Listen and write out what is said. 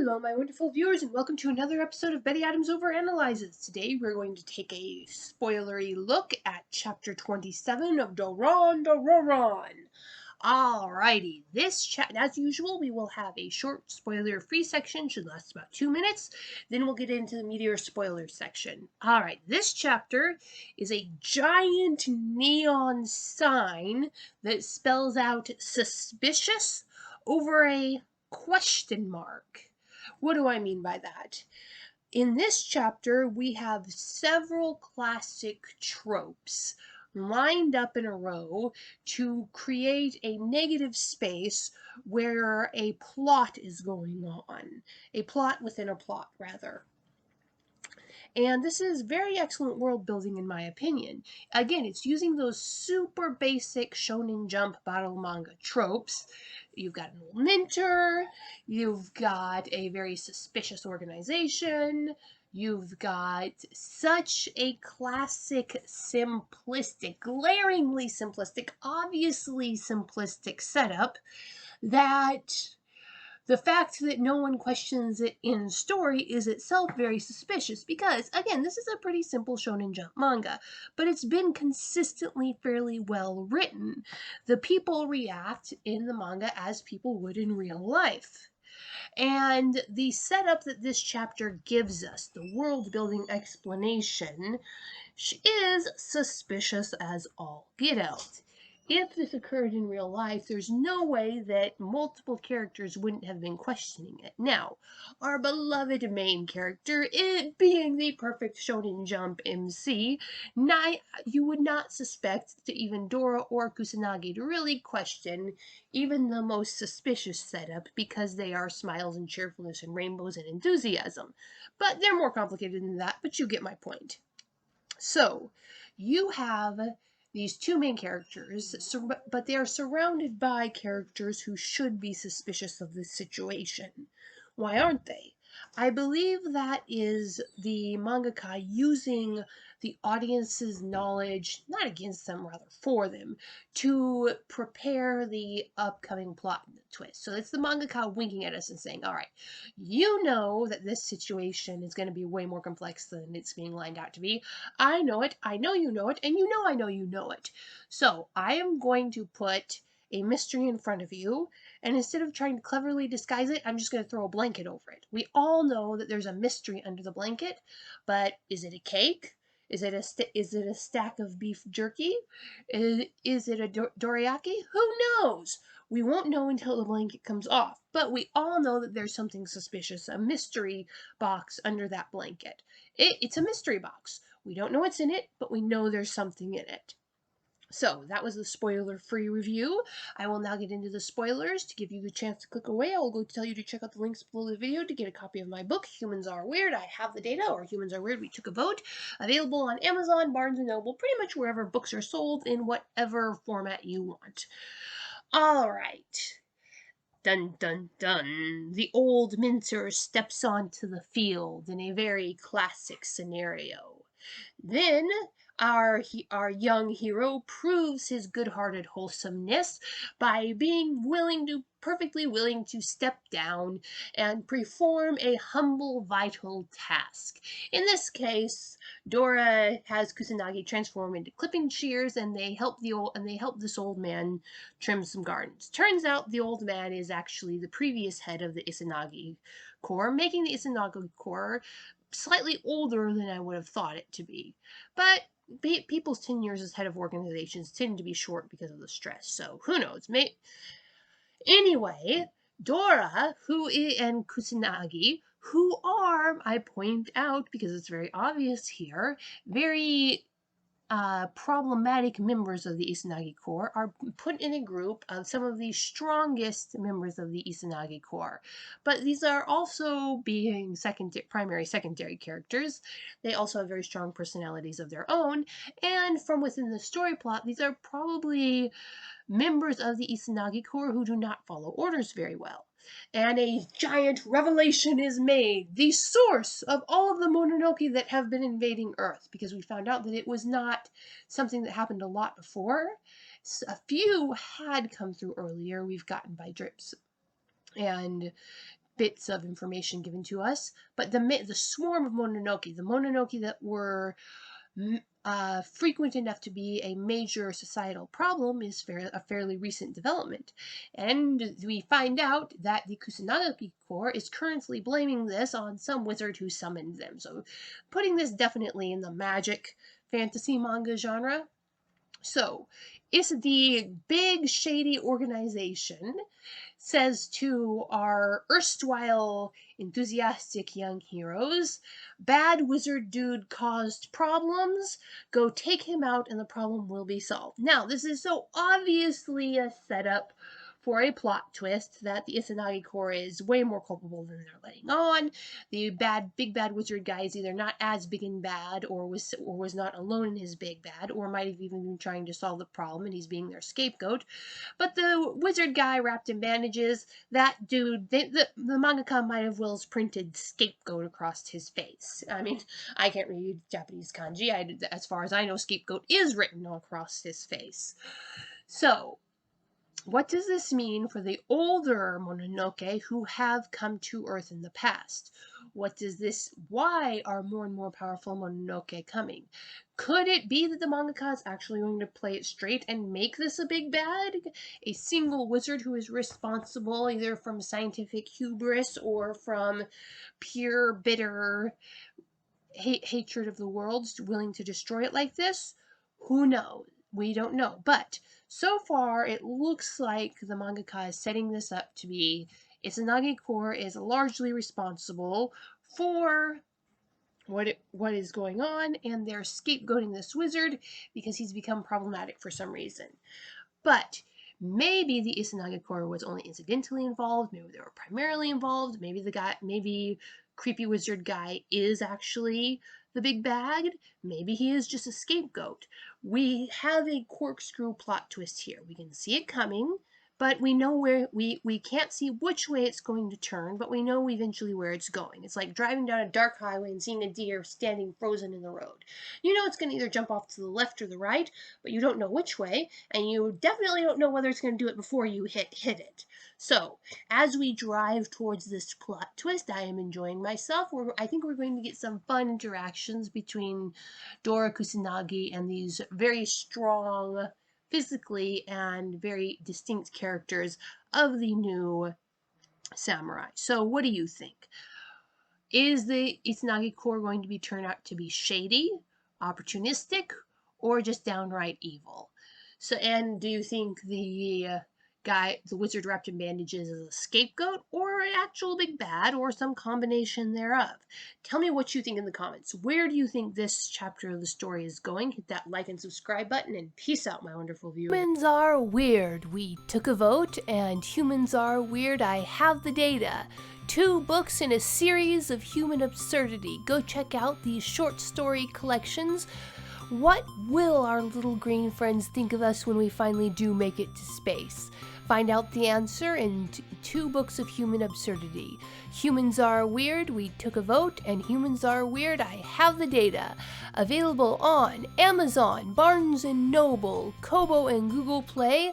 Hello, my wonderful viewers, and welcome to another episode of Betty Adams Overanalyzes. Today, we're going to take a spoilery look at Chapter 27 of Doron Dororon. Alrighty, as usual, we will have a short spoiler-free section, should last about 2 minutes. Then we'll get into the meteor spoiler section. Alright, this chapter is a giant neon sign that spells out suspicious over a question mark. What do I mean by that? In this chapter, we have several classic tropes lined up in a row to create a negative space where a plot is going on. A plot within a plot, rather. And this is very excellent world building in my opinion. Again, it's using those super basic Shonen Jump battle manga tropes. You've got an old mentor, you've got a very suspicious organization, you've got such a classic simplistic, glaringly simplistic, obviously simplistic setup that the fact that no one questions it in story is itself very suspicious because, again, this is a pretty simple Shonen Jump manga, but it's been consistently fairly well written. The people react in the manga as people would in real life. And the setup that this chapter gives us, the world-building explanation, is suspicious as all get out. If this occurred in real life, there's no way that multiple characters wouldn't have been questioning it. Now, our beloved main character, it being the perfect Shonen Jump MC, you would not suspect to even Dora or Kusanagi to really question even the most suspicious setup because they are smiles and cheerfulness and rainbows and enthusiasm. But they're more complicated than that, but you get my point. So, you have these two main characters, but they are surrounded by characters who should be suspicious of this situation. Why aren't they? I believe that is the mangaka using the audience's knowledge, not against them, rather for them, to prepare the upcoming plot and the twist. So it's the mangaka winking at us and saying, all right, you know that this situation is going to be way more complex than it's being lined out to be. I know it, I know you know it, and you know I know you know it. So I am going to put a mystery in front of you, and instead of trying to cleverly disguise it, I'm just going to throw a blanket over it. We all know that there's a mystery under the blanket, but is it a cake? Is it a stack of beef jerky? Is it a dorayaki? Who knows? We won't know until the blanket comes off, but we all know that there's something suspicious, a mystery box under that blanket. It's a mystery box. We don't know what's in it, but we know there's something in it. So, that was the spoiler-free review. I will now get into the spoilers. To give you the chance to click away, I will go tell you to check out the links below the video to get a copy of my book, Humans Are Weird, I Have the Data, or Humans Are Weird, We Took a Vote. Available on Amazon, Barnes & Noble, pretty much wherever books are sold in whatever format you want. Alright. Dun dun dun. The old mincer steps onto the field in a very classic scenario. Then our young hero proves his good-hearted wholesomeness by being perfectly willing to step down and perform a humble, vital task. In this case, Dora has Kusanagi transform into clipping shears, and they help this old man trim some gardens. Turns out the old man is actually the previous head of the Izanagi Corps, making the Izanagi Corps slightly older than I would have thought it to be. But people's tenures as head of organizations tend to be short because of the stress, so who knows? Anyway, Dora, and Kusanagi, who are, I point out, because it's very obvious here, very problematic members of the Izanagi Corps, are put in a group of some of the strongest members of the Izanagi Corps. But these are also being primary, secondary characters. They also have very strong personalities of their own, and from within the story plot, these are probably members of the Izanagi Corps who do not follow orders very well. And a giant revelation is made, the source of all of the Mononoke that have been invading Earth, because we found out that it was not something that happened a lot before. A few had come through earlier, we've gotten by drips. And bits of information given to us, but the swarm of Mononoke, the Mononoke that were frequent enough to be a major societal problem, is a fairly recent development. And we find out that the Kusanagi Corps is currently blaming this on some wizard who summoned them. So putting this definitely in the magic fantasy manga genre. So it's the big shady organization says to our erstwhile enthusiastic young heroes, bad wizard dude caused problems, go take him out and the problem will be solved. Now, this is so obviously a setup for a plot twist that the Izanagi Corps is way more culpable than they're letting on. The big bad wizard guy is either not as big and bad, or was not alone in his big bad, or might have even been trying to solve the problem and he's being their scapegoat. But the wizard guy wrapped in bandages, that dude, the mangaka might have well printed scapegoat across his face. I mean, I can't read Japanese kanji. As far as I know, scapegoat is written across his face. So, what does this mean for the older Mononoke who have come to Earth in the past? Why are more and more powerful Mononoke coming? Could it be that the mangaka is actually going to play it straight and make this a big bad? A single wizard who is responsible either from scientific hubris or from pure bitter hatred of the world, willing to destroy it like this? Who knows? We don't know. But so far, it looks like the mangaka is setting this up to be Izanagi Corps is largely responsible for what is going on, and they're scapegoating this wizard because he's become problematic for some reason. But maybe the Izanagi Corps was only incidentally involved. Maybe they were primarily involved. Maybe creepy wizard guy is actually the big bad. Maybe he is just a scapegoat. We have a corkscrew plot twist here. We can see it coming, but we know we can't see which way it's going to turn, but we know eventually where it's going. It's like driving down a dark highway and seeing a deer standing frozen in the road. You know it's going to either jump off to the left or the right, but you don't know which way, and you definitely don't know whether it's going to do it before you hit it. So, as we drive towards this plot twist, I am enjoying myself. I think we're going to get some fun interactions between Dora Kusanagi and these very strong, physically and very distinct characters of the new samurai. So, what do you think? Is the Izanagi Corps going to be turned out to be shady, opportunistic, or just downright evil? So, and do you think the wizard wrapped in bandages, is a scapegoat or an actual big bad or some combination thereof? Tell me what you think in the comments. Where do you think this chapter of the story is going? Hit that like and subscribe button, and peace out, my wonderful viewers. Humans are weird. We took a vote, and humans are weird. I have the data. 2 books in a series of human absurdity. Go check out these short story collections. What will our little green friends think of us when we finally do make it to space? Find out the answer in 2 books of human absurdity. Humans Are Weird, We Took a Vote, and Humans Are Weird, I Have the Data. Available on Amazon, Barnes & Noble, Kobo, and Google Play.